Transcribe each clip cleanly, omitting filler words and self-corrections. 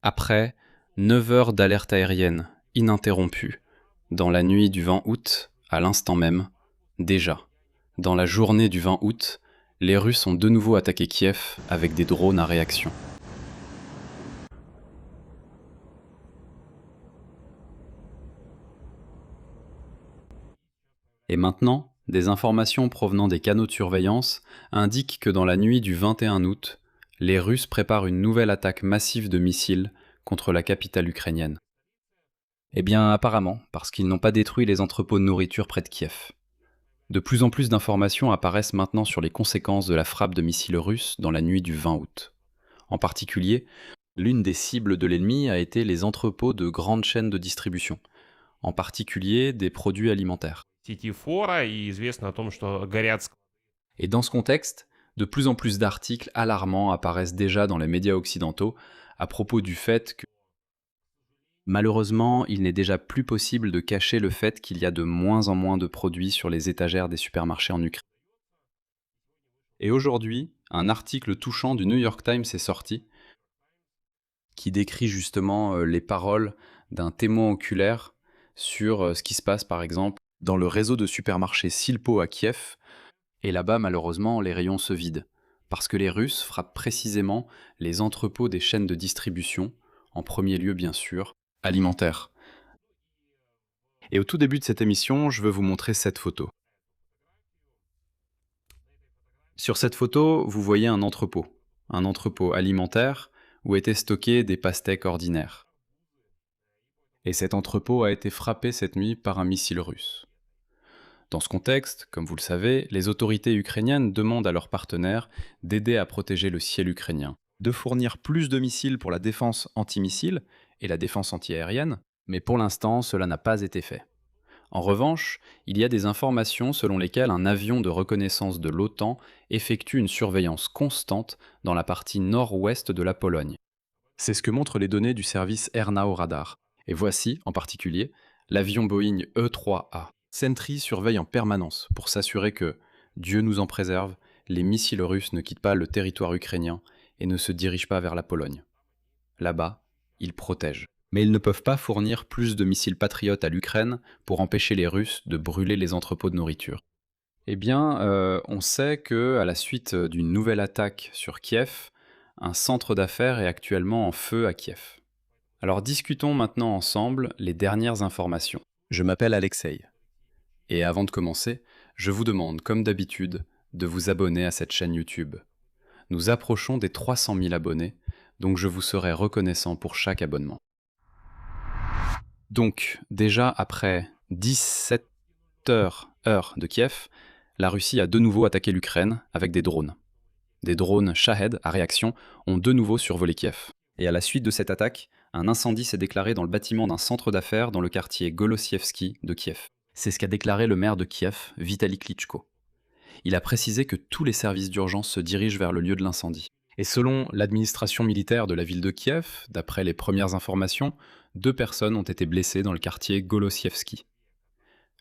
Après 9 heures d'alerte aérienne ininterrompue, dans la nuit du 20 août, à l'instant même, déjà, dans la journée du 20 août, les Russes ont de nouveau attaqué Kiev avec des drones à réaction. Et maintenant, des informations provenant des canaux de surveillance indiquent que dans la nuit du 21 août, les Russes préparent une nouvelle attaque massive de missiles contre la capitale ukrainienne. Eh bien, apparemment, parce qu'ils n'ont pas détruit les entrepôts de nourriture près de Kiev. De plus en plus d'informations apparaissent maintenant sur les conséquences de la frappe de missiles russes dans la nuit du 20 août. En particulier, l'une des cibles de l'ennemi a été les entrepôts de grandes chaînes de distribution, en particulier des produits alimentaires. сети Фора и известно о том, что горят. Et dans ce contexte, de plus en plus d'articles alarmants apparaissent déjà dans les médias occidentaux à propos du fait que, malheureusement, il n'est déjà plus possible de cacher le fait qu'il y a de moins en moins de produits sur les étagères des supermarchés en Ukraine. Et aujourd'hui, un article touchant du New York Times est sorti qui décrit justement les paroles d'un témoin oculaire sur ce qui se passe par exemple dans le réseau de supermarchés Silpo à Kiev. Et là-bas, malheureusement, les rayons se vident, parce que les Russes frappent précisément les entrepôts des chaînes de distribution, en premier lieu bien sûr, alimentaires. Et au tout début de cette émission, je veux vous montrer cette photo. Sur cette photo, vous voyez un entrepôt alimentaire où étaient stockés des pastèques ordinaires. Et cet entrepôt a été frappé cette nuit par un missile russe. Dans ce contexte, comme vous le savez, les autorités ukrainiennes demandent à leurs partenaires d'aider à protéger le ciel ukrainien, de fournir plus de missiles pour la défense antimissile et la défense antiaérienne, mais pour l'instant, cela n'a pas été fait. En revanche, il y a des informations selon lesquelles un avion de reconnaissance de l'OTAN effectue une surveillance constante dans la partie nord-ouest de la Pologne. C'est ce que montrent les données du service Ernao Radar. Et voici, en particulier, l'avion Boeing E-3A. Sentry surveille en permanence pour s'assurer que, Dieu nous en préserve, les missiles russes ne quittent pas le territoire ukrainien et ne se dirigent pas vers la Pologne. Là-bas, ils protègent. Mais ils ne peuvent pas fournir plus de missiles patriotes à l'Ukraine pour empêcher les Russes de brûler les entrepôts de nourriture. Eh bien, on sait que, à la suite d'une nouvelle attaque sur Kiev, un centre d'affaires est actuellement en feu à Kiev. Alors discutons maintenant ensemble les dernières informations. Je m'appelle Alexei. Et avant de commencer, je vous demande, comme d'habitude, de vous abonner à cette chaîne YouTube. Nous approchons des 300 000 abonnés, donc je vous serai reconnaissant pour chaque abonnement. Donc, déjà après 17 heures de Kiev, la Russie a de nouveau attaqué l'Ukraine avec des drones. Des drones Shahed à réaction ont de nouveau survolé Kiev. Et à la suite de cette attaque, un incendie s'est déclaré dans le bâtiment d'un centre d'affaires dans le quartier Golossievski de Kiev. C'est ce qu'a déclaré le maire de Kiev, Vitaly Klitschko. Il a précisé que tous les services d'urgence se dirigent vers le lieu de l'incendie. Et selon l'administration militaire de la ville de Kiev, d'après les premières informations, 2 personnes ont été blessées dans le quartier Golossievski.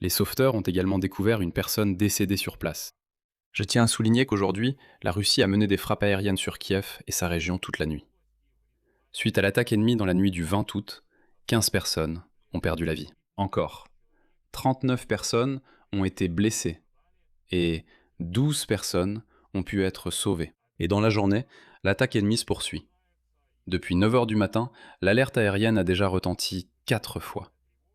Les sauveteurs ont également découvert une personne décédée sur place. Je tiens à souligner qu'aujourd'hui, la Russie a mené des frappes aériennes sur Kiev et sa région toute la nuit. Suite à l'attaque ennemie dans la nuit du 20 août, 15 personnes ont perdu la vie. Encore, 39 personnes ont été blessées et 12 personnes ont pu être sauvées. Et dans la journée, l'attaque ennemie se poursuit. Depuis 9 heures du matin, l'alerte aérienne a déjà retenti 4 fois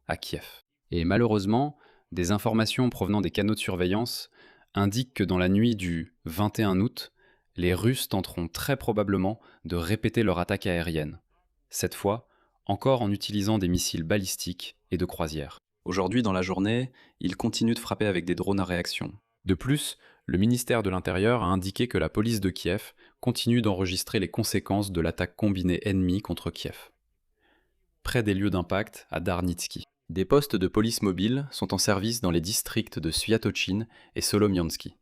à Kiev. Et malheureusement, des informations provenant des canaux de surveillance indiquent que dans la nuit du 21 août, les Russes tenteront très probablement de répéter leur attaque aérienne. Cette fois, encore en utilisant des missiles balistiques et de croisière. Aujourd'hui, dans la journée, ils continuent de frapper avec des drones à réaction. De plus, le ministère de l'Intérieur a indiqué que la police de Kiev continue d'enregistrer les conséquences de l'attaque combinée ennemie contre Kiev. Près des lieux d'impact, à Darnitsky, des postes de police mobiles sont en service dans les districts de Sviatochin et Solomiansky.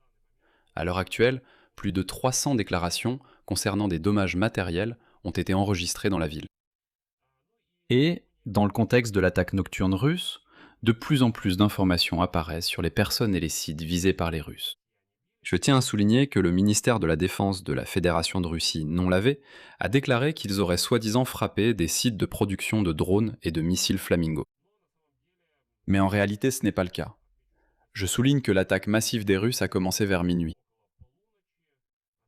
À l'heure actuelle, plus de 300 déclarations concernant des dommages matériels ont été enregistrées dans la ville. Et, dans le contexte de l'attaque nocturne russe, de plus en plus d'informations apparaissent sur les personnes et les sites visés par les Russes. Je tiens à souligner que le ministère de la Défense de la Fédération de Russie non lavé a déclaré qu'ils auraient soi-disant frappé des sites de production de drones et de missiles Flamingo. Mais en réalité, ce n'est pas le cas. Je souligne que l'attaque massive des Russes a commencé vers minuit.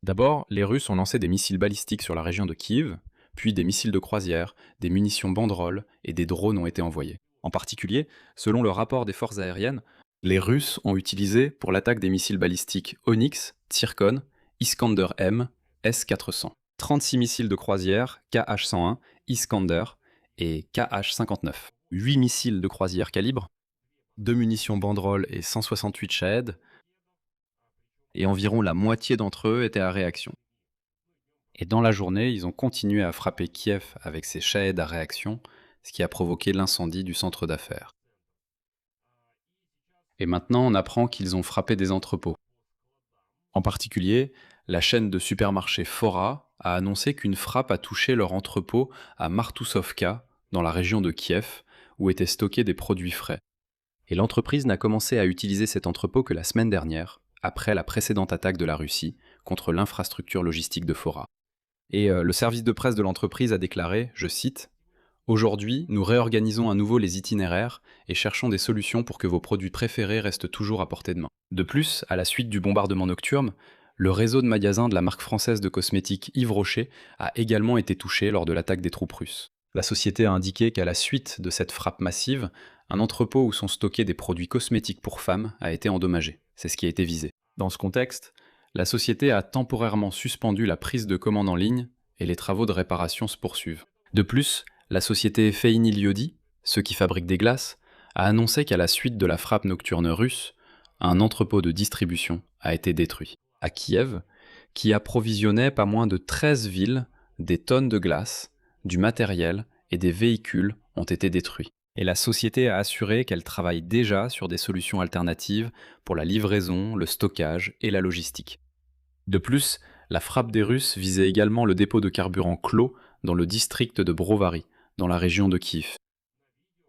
D'abord, les Russes ont lancé des missiles balistiques sur la région de Kiev, puis des missiles de croisière, des munitions banderoles et des drones ont été envoyés. En particulier, selon le rapport des forces aériennes, les Russes ont utilisé pour l'attaque des missiles balistiques Onyx, Tsirkon, Iskander-M, S-400, 36 missiles de croisière KH-101, Iskander et KH-59, 8 missiles de croisière calibre, 2 munitions banderoles et 168 Shahed, et environ la moitié d'entre eux étaient à réaction. Et dans la journée, ils ont continué à frapper Kiev avec ces Shahed à réaction, ce qui a provoqué l'incendie du centre d'affaires. Et maintenant, on apprend qu'ils ont frappé des entrepôts. En particulier, la chaîne de supermarchés Fora a annoncé qu'une frappe a touché leur entrepôt à Martousovka, dans la région de Kiev, où étaient stockés des produits frais. Et l'entreprise n'a commencé à utiliser cet entrepôt que la semaine dernière, après la précédente attaque de la Russie contre l'infrastructure logistique de Fora. Et le service de presse de l'entreprise a déclaré, je cite, « Aujourd'hui, nous réorganisons à nouveau les itinéraires et cherchons des solutions pour que vos produits préférés restent toujours à portée de main. » De plus, à la suite du bombardement nocturne, le réseau de magasins de la marque française de cosmétiques Yves Rocher a également été touché lors de l'attaque des troupes russes. La société a indiqué qu'à la suite de cette frappe massive, un entrepôt où sont stockés des produits cosmétiques pour femmes a été endommagé. C'est ce qui a été visé. Dans ce contexte, la société a temporairement suspendu la prise de commande en ligne et les travaux de réparation se poursuivent. De plus, la société Feini Liodi, ceux qui fabriquent des glaces, a annoncé qu'à la suite de la frappe nocturne russe, un entrepôt de distribution a été détruit. À Kiev, qui approvisionnait pas moins de 13 villes, des tonnes de glace, du matériel et des véhicules ont été détruits. Et la société a assuré qu'elle travaille déjà sur des solutions alternatives pour la livraison, le stockage et la logistique. De plus, la frappe des Russes visait également le dépôt de carburant Clos dans le district de Brovary, dans la région de Kiev.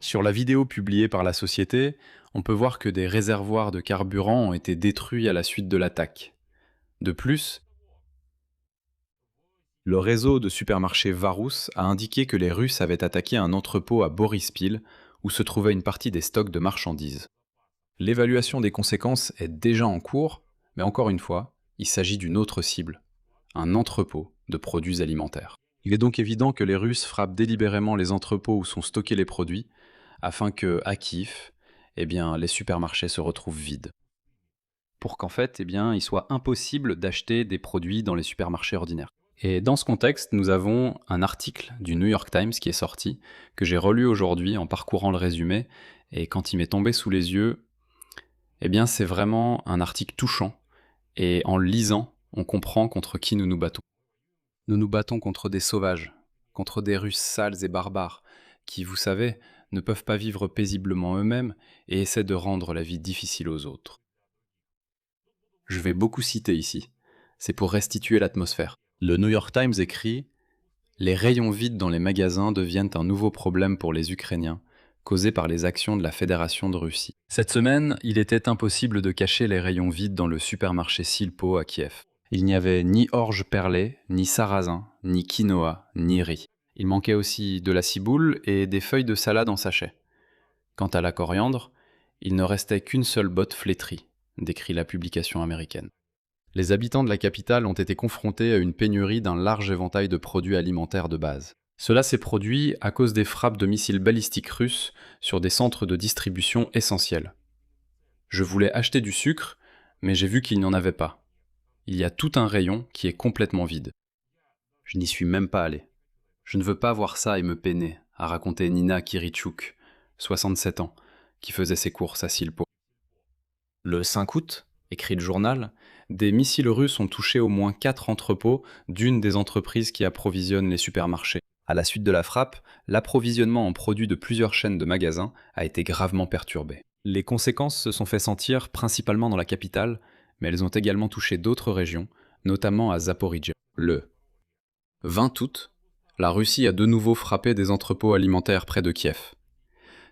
Sur la vidéo publiée par la société, on peut voir que des réservoirs de carburant ont été détruits à la suite de l'attaque. De plus, le réseau de supermarchés Varus a indiqué que les Russes avaient attaqué un entrepôt à Borispil, où se trouvait une partie des stocks de marchandises. L'évaluation des conséquences est déjà en cours, mais encore une fois, il s'agit d'une autre cible, un entrepôt de produits alimentaires. Il est donc évident que les Russes frappent délibérément les entrepôts où sont stockés les produits, afin que, à Kiev, les supermarchés se retrouvent vides. Pour qu'en fait, il soit impossible d'acheter des produits dans les supermarchés ordinaires. Et dans ce contexte, nous avons un article du New York Times qui est sorti, que j'ai relu aujourd'hui en parcourant le résumé, et quand il m'est tombé sous les yeux, c'est vraiment un article touchant, et en le lisant, on comprend contre qui nous nous battons. Nous nous battons contre des sauvages, contre des Russes sales et barbares, qui, vous savez, ne peuvent pas vivre paisiblement eux-mêmes et essaient de rendre la vie difficile aux autres. Je vais beaucoup citer ici, c'est pour restituer l'atmosphère. Le New York Times écrit « Les rayons vides dans les magasins deviennent un nouveau problème pour les Ukrainiens, causé par les actions de la Fédération de Russie. Cette semaine, il était impossible de cacher les rayons vides dans le supermarché Silpo à Kiev. Il n'y avait ni orge perlée, ni sarrasin, ni quinoa, ni riz. Il manquait aussi de la ciboule et des feuilles de salade en sachet. Quant à la coriandre, il ne restait qu'une seule botte flétrie, décrit la publication américaine. Les habitants de la capitale ont été confrontés à une pénurie d'un large éventail de produits alimentaires de base. Cela s'est produit à cause des frappes de missiles balistiques russes sur des centres de distribution essentiels. Je voulais acheter du sucre, mais j'ai vu qu'il n'y en avait pas. Il y a tout un rayon qui est complètement vide. Je n'y suis même pas allé. Je ne veux pas voir ça et me peiner, a raconté Nina Kirichuk, 67 ans, qui faisait ses courses à Silpo. Le 5 août, écrit le journal, des missiles russes ont touché au moins 4 entrepôts d'une des entreprises qui approvisionnent les supermarchés. À la suite de la frappe, l'approvisionnement en produits de plusieurs chaînes de magasins a été gravement perturbé. Les conséquences se sont fait sentir principalement dans la capitale, mais elles ont également touché d'autres régions, notamment à Zaporijjia. Le 20 août, la Russie a de nouveau frappé des entrepôts alimentaires près de Kiev.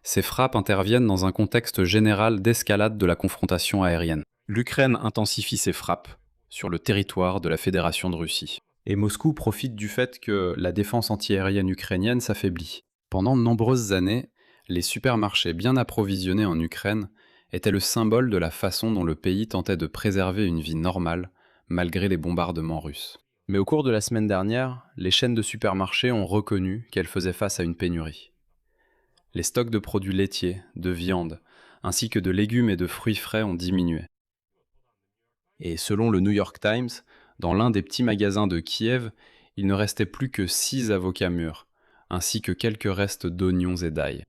Ces frappes interviennent dans un contexte général d'escalade de la confrontation aérienne. L'Ukraine intensifie ses frappes sur le territoire de la Fédération de Russie. Et Moscou profite du fait que la défense antiaérienne ukrainienne s'affaiblit. Pendant de nombreuses années, les supermarchés bien approvisionnés en Ukraine étaient le symbole de la façon dont le pays tentait de préserver une vie normale malgré les bombardements russes. Mais au cours de la semaine dernière, les chaînes de supermarchés ont reconnu qu'elles faisaient face à une pénurie. Les stocks de produits laitiers, de viande, ainsi que de légumes et de fruits frais ont diminué. Et selon le New York Times, dans l'un des petits magasins de Kiev, il ne restait plus que 6 avocats mûrs, ainsi que quelques restes d'oignons et d'ail.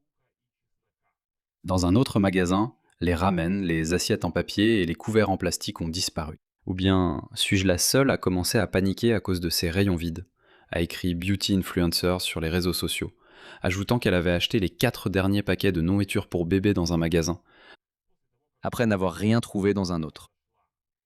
Dans un autre magasin, les ramen, les assiettes en papier et les couverts en plastique ont disparu. Ou bien suis-je la seule à commencer à paniquer à cause de ces rayons vides, a écrit Beauty Influencer sur les réseaux sociaux, ajoutant qu'elle avait acheté les 4 derniers paquets de nourriture pour bébé dans un magasin, après n'avoir rien trouvé dans un autre.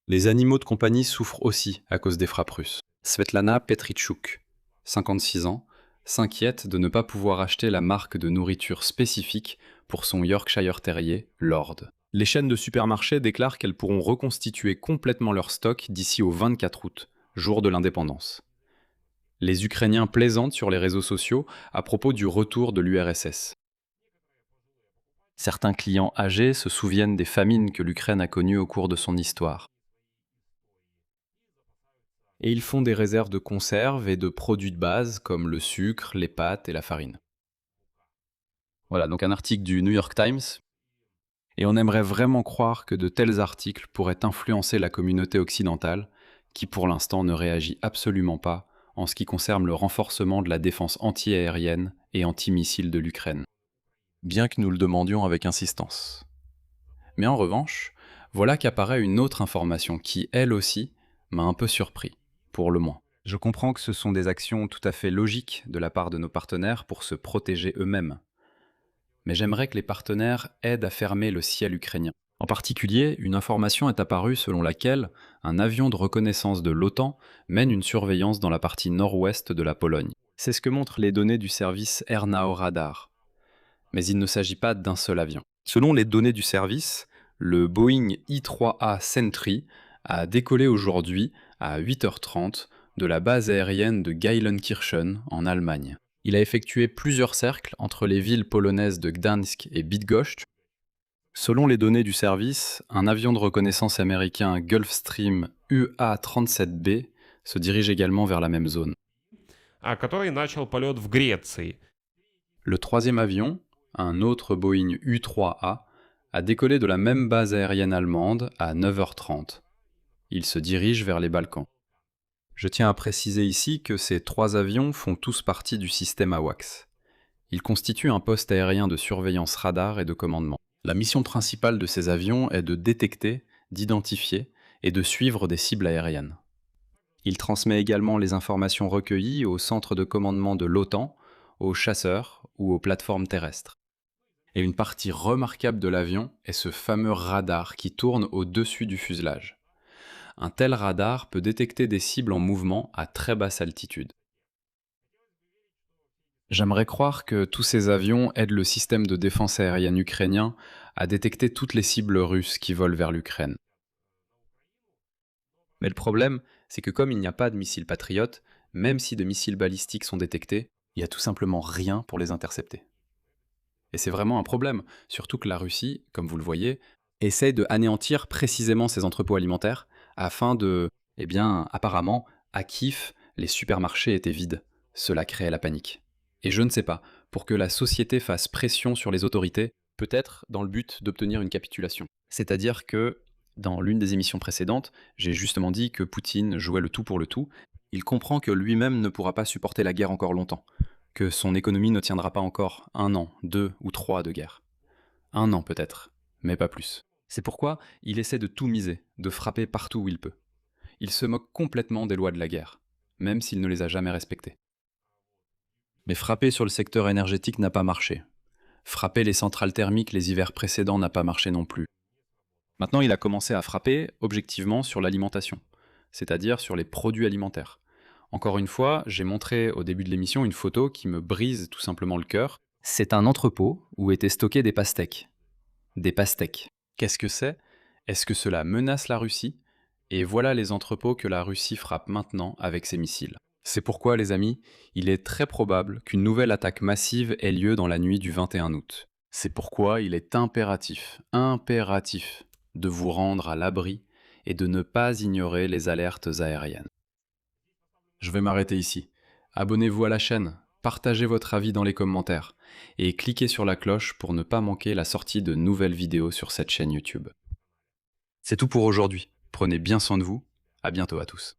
Les animaux de compagnie souffrent aussi à cause des frappes russes. Svetlana Petrichuk, 56 ans, s'inquiète de ne pas pouvoir acheter la marque de nourriture spécifique pour son Yorkshire Terrier, Lord. Les chaînes de supermarchés déclarent qu'elles pourront reconstituer complètement leur stock d'ici au 24 août, jour de l'indépendance. Les Ukrainiens plaisantent sur les réseaux sociaux à propos du retour de l'URSS. Certains clients âgés se souviennent des famines que l'Ukraine a connues au cours de son histoire. Et ils font des réserves de conserves et de produits de base comme le sucre, les pâtes et la farine. Voilà, donc un article du New York Times. Et on aimerait vraiment croire que de tels articles pourraient influencer la communauté occidentale, qui pour l'instant ne réagit absolument pas en ce qui concerne le renforcement de la défense anti-aérienne et anti-missile de l'Ukraine, bien que nous le demandions avec insistance. Mais en revanche, voilà qu'apparaît une autre information qui, elle aussi, m'a un peu surpris, pour le moins. Je comprends que ce sont des actions tout à fait logiques de la part de nos partenaires pour se protéger eux-mêmes. Mais j'aimerais que les partenaires aident à fermer le ciel ukrainien. En particulier, une information est apparue selon laquelle un avion de reconnaissance de l'OTAN mène une surveillance dans la partie nord-ouest de la Pologne. C'est ce que montrent les données du service Ernao Radar. Mais il ne s'agit pas d'un seul avion. Selon les données du service, le Boeing I-3A Sentry a décollé aujourd'hui à 8h30 de la base aérienne de Geilenkirchen en Allemagne. Il a effectué plusieurs cercles entre les villes polonaises de Gdańsk et Bydgoszcz. Selon les données du service, un avion de reconnaissance américain Gulfstream UA-37B se dirige également vers la même zone. который начал полет в Греции. Le troisième avion, un autre Boeing U-3A, a décollé de la même base aérienne allemande à 9h30. Il se dirige vers les Balkans. Je tiens à préciser ici que ces 3 avions font tous partie du système AWACS. Ils constituent un poste aérien de surveillance radar et de commandement. La mission principale de ces avions est de détecter, d'identifier et de suivre des cibles aériennes. Il transmet également les informations recueillies au centre de commandement de l'OTAN, aux chasseurs ou aux plateformes terrestres. Et une partie remarquable de l'avion est ce fameux radar qui tourne au-dessus du fuselage. Un tel radar peut détecter des cibles en mouvement à très basse altitude. J'aimerais croire que tous ces avions aident le système de défense aérienne ukrainien à détecter toutes les cibles russes qui volent vers l'Ukraine. Mais le problème, c'est que comme il n'y a pas de missiles patriotes, même si des missiles balistiques sont détectés, il n'y a tout simplement rien pour les intercepter. Et c'est vraiment un problème, surtout que la Russie, comme vous le voyez, essaie de anéantir précisément ses entrepôts alimentaires afin de, apparemment, à Kiev, les supermarchés étaient vides. Cela créait la panique. Et je ne sais pas, pour que la société fasse pression sur les autorités, peut-être dans le but d'obtenir une capitulation. C'est-à-dire que, dans l'une des émissions précédentes, j'ai justement dit que Poutine jouait le tout pour le tout. Il comprend que lui-même ne pourra pas supporter la guerre encore longtemps, que son économie ne tiendra pas encore 1 an, 2 ou 3 de guerre. 1 an peut-être, mais pas plus. C'est pourquoi il essaie de tout miser, de frapper partout où il peut. Il se moque complètement des lois de la guerre, même s'il ne les a jamais respectées. Mais frapper sur le secteur énergétique n'a pas marché. Frapper les centrales thermiques les hivers précédents n'a pas marché non plus. Maintenant, il a commencé à frapper objectivement sur l'alimentation, c'est-à-dire sur les produits alimentaires. Encore une fois, j'ai montré au début de l'émission une photo qui me brise tout simplement le cœur. C'est un entrepôt où étaient stockés des pastèques. Des pastèques. Qu'est-ce que c'est ? Est-ce que cela menace la Russie? Et voilà les entrepôts que la Russie frappe maintenant avec ses missiles. C'est pourquoi, les amis, il est très probable qu'une nouvelle attaque massive ait lieu dans la nuit du 21 août. C'est pourquoi il est impératif de vous rendre à l'abri et de ne pas ignorer les alertes aériennes. Je vais m'arrêter ici. Abonnez-vous à la chaîne, partagez votre avis dans les commentaires et cliquez sur la cloche pour ne pas manquer la sortie de nouvelles vidéos sur cette chaîne YouTube. C'est tout pour aujourd'hui. Prenez bien soin de vous. À bientôt à tous.